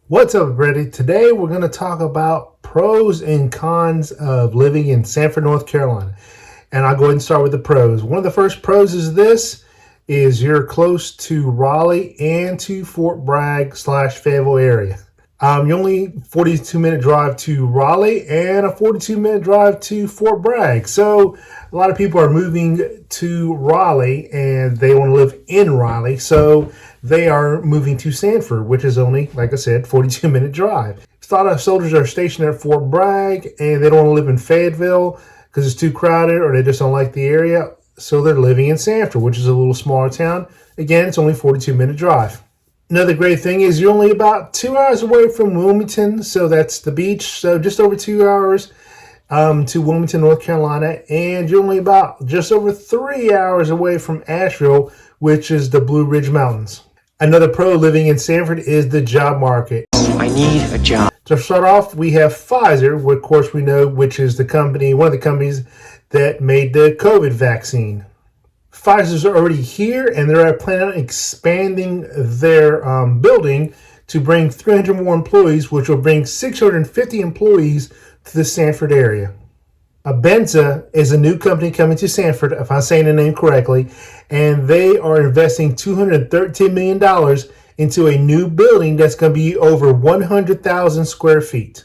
What's up, everybody? Today we're going to talk about pros and cons of living in Sanford, North Carolina. And I'll go ahead and start with the pros. One of the first pros is you're close to Raleigh and to Fort Bragg / Fayetteville area. You're only 42-minute drive to Raleigh and a 42-minute drive to Fort Bragg. So a lot of people are moving to Raleigh and they want to live in Raleigh. So they are moving to Sanford, which is only, like I said, 42-minute drive. A lot of soldiers are stationed at Fort Bragg and they don't want to live in Fayetteville because it's too crowded or they just don't like the area. So they're living in Sanford, which is a little smaller town. Again, it's only 42-minute drive. Another great thing is you're only about 2 hours away from Wilmington, so that's the beach. So just over 2 hours to Wilmington, North Carolina, and you're only about just over 3 hours away from Asheville, which is the Blue Ridge Mountains. Another pro living in Sanford is the job market. I need a job. To start off, we have Pfizer, of course we know, which is the company, one of the companies that made the COVID vaccine. Pfizer's already here, and they're planning on expanding their building to bring 300 more employees, which will bring 650 employees to the Sanford area. Abenza is a new company coming to Sanford, if I'm saying the name correctly, and they are investing $213 million into a new building that's going to be over 100,000 square feet.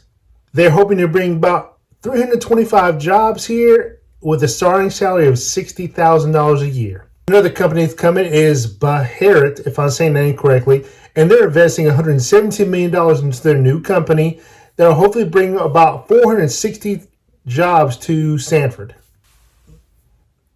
They're hoping to bring about 325 jobs here with a starting salary of $60,000 a year. Another company that's coming is Baharat, if I'm saying that incorrectly, and they're investing $117 million into their new company that will hopefully bring about 460 jobs to Sanford.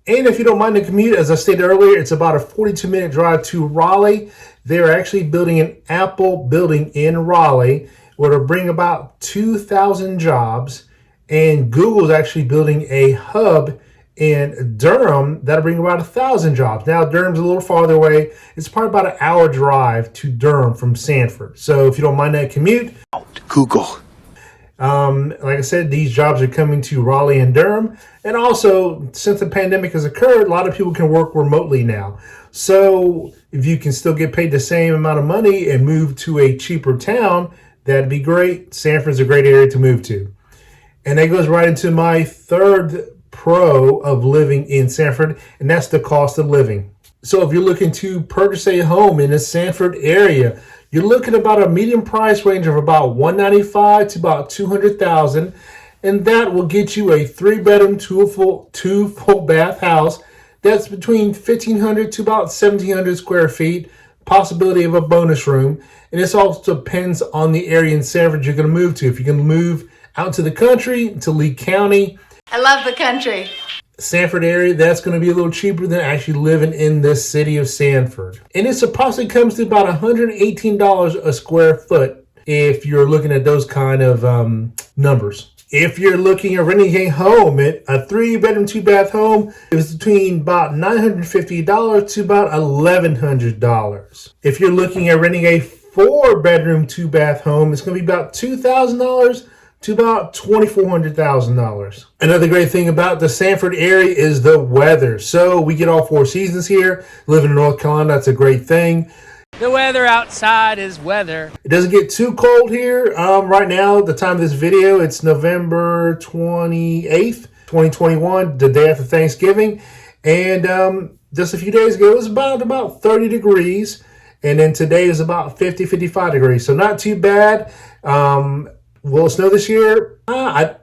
And if you don't mind the commute, as I stated earlier, it's about a 42-minute drive to Raleigh. They're actually building an Apple building in Raleigh, where it'll bring about 2,000 jobs. And Google's actually building a hub in Durham that'll bring about 1,000 jobs. Now, Durham's a little farther away. It's probably about an hour drive to Durham from Sanford. So if you don't mind that commute, Google. like I said, these jobs are coming to Raleigh and Durham. And also, since the pandemic has occurred, a lot of people can work remotely now. So if you can still get paid the same amount of money and move to a cheaper town, that'd be great. Sanford's a great area to move to. And that goes right into my third pro of living in Sanford, and that's the cost of living. So if you're looking to purchase a home in the Sanford area, you're looking at about a medium price range of about $195,000 to about $200,000, and that will get you a 3-bedroom, two full bath house that's between 1,500 to about 1,700 square feet, possibility of a bonus room. And this also depends on the area in Sanford you're going to move to. If you're going to move out to the country, to Lee County. I love the country. Sanford area, that's going to be a little cheaper than actually living in this city of Sanford. And this approximately comes to about $118 a square foot if you're looking at those kind of numbers. If you're looking at renting a home, a 3-bedroom, 2-bath home, it was between about $950 to about $1,100. If you're looking at renting a 4-bedroom, 2-bath home, it's going to be about $2,000 to about $2,400,000. Another great thing about the Sanford area is the weather. So we get all 4 seasons here. Living in North Carolina, that's a great thing. The weather outside is weather. It doesn't get too cold here. Right now, the time of this video, it's November 28th, 2021, the day after Thanksgiving. And just a few days ago, it was about 30 degrees. And then today is about 50, 55 degrees. So not too bad. Will it snow this year?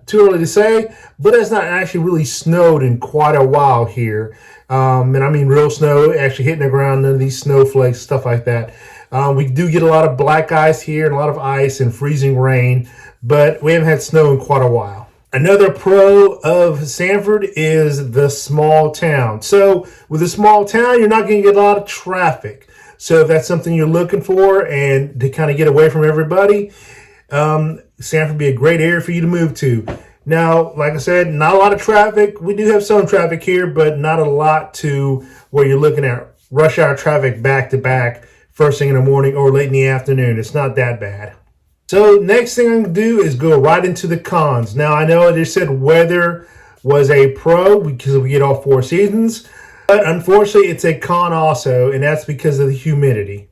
Too early to say, but it's not actually really snowed in quite a while here. And I mean real snow, actually hitting the ground, none of these snowflakes, stuff like that. We do get a lot of black ice here and a lot of ice and freezing rain, but we haven't had snow in quite a while. Another pro of Sanford is the small town. So with a small town, you're not going to get a lot of traffic. So if that's something you're looking for and to kind of get away from everybody, Sanford would be a great area for you to move to. Now, like I said, not a lot of traffic. We do have some traffic here, but not a lot to where you're looking at rush hour traffic back to back first thing in the morning or late in the afternoon. It's not that bad. So next thing I'm going to do is go right into the cons. Now, I know I just said weather was a pro because we get all 4 seasons, but unfortunately it's a con also, and that's because of the humidity.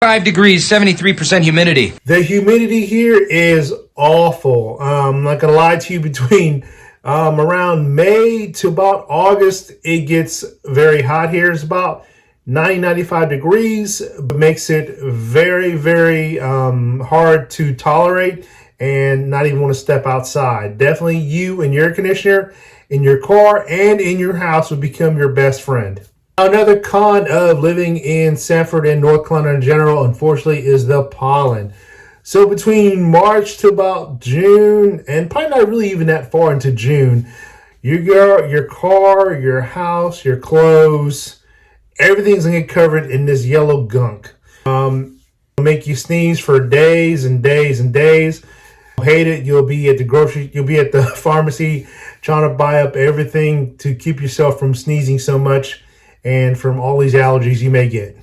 5 degrees, 73% humidity. The humidity here is awful. I'm not gonna lie to you, between around May to about August, it gets very hot here. It's about 95 degrees, but makes it very, very hard to tolerate and not even want to step outside. Definitely you and your air conditioner in your car and in your house will become your best friend. Another con of living in Sanford and North Carolina in general, unfortunately, is the pollen. So between March to about June, and probably not really even that far into June, your car, your house, your clothes, everything's gonna get covered in this yellow gunk. It'll make you sneeze for days and days and days. You'll hate it. You'll be at the pharmacy trying to buy up everything to keep yourself from sneezing so much and from all these allergies you may get.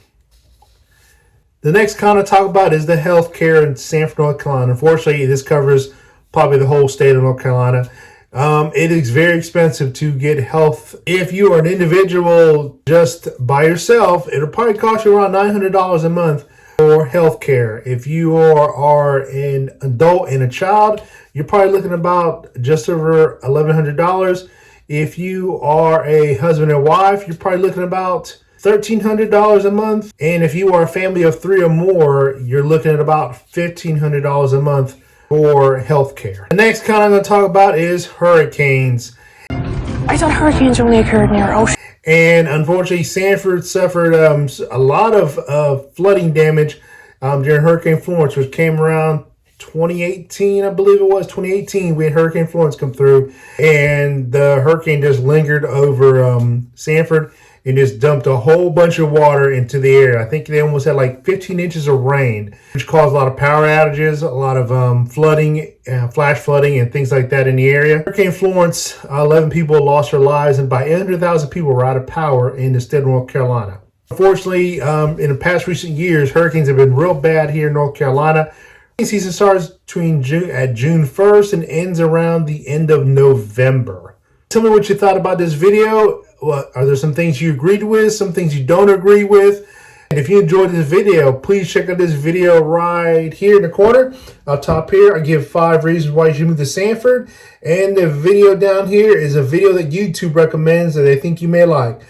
The next con I talk about is the health care in Sanford, North Carolina. Unfortunately, this covers probably the whole state of North Carolina. It is very expensive to get health. If you are an individual just by yourself, it'll probably cost you around $900 a month for health care. If you are an adult and a child, you're probably looking about just over $1,100. If you are a husband and wife, you're probably looking about $1,300 a month. And if you are a family of 3 or more, you're looking at about $1,500 a month for health care. The next kind I'm going to talk about is hurricanes. I thought hurricanes only occurred near ocean. And unfortunately, Sanford suffered a lot of flooding damage during Hurricane Florence, which came around 2018, I believe it was 2018. We had Hurricane Florence come through, and the hurricane just lingered over Sanford and just dumped a whole bunch of water into the area. I think they almost had like 15 inches of rain, which caused a lot of power outages, a lot of flooding, flash flooding, and things like that in the area. Hurricane Florence, 11 people lost their lives, and by 800,000 people were out of power in the state of North Carolina. Unfortunately, in the past recent years, hurricanes have been real bad here in North Carolina. Hurricane season starts June 1st and ends around the end of November. Tell me what you thought about this video. Are there some things you agreed with, some things you don't agree with? And if you enjoyed this video, please check out this video right here in the corner. Up top here, I give 5 reasons why you should move to Sanford. And the video down here is a video that YouTube recommends that they think you may like.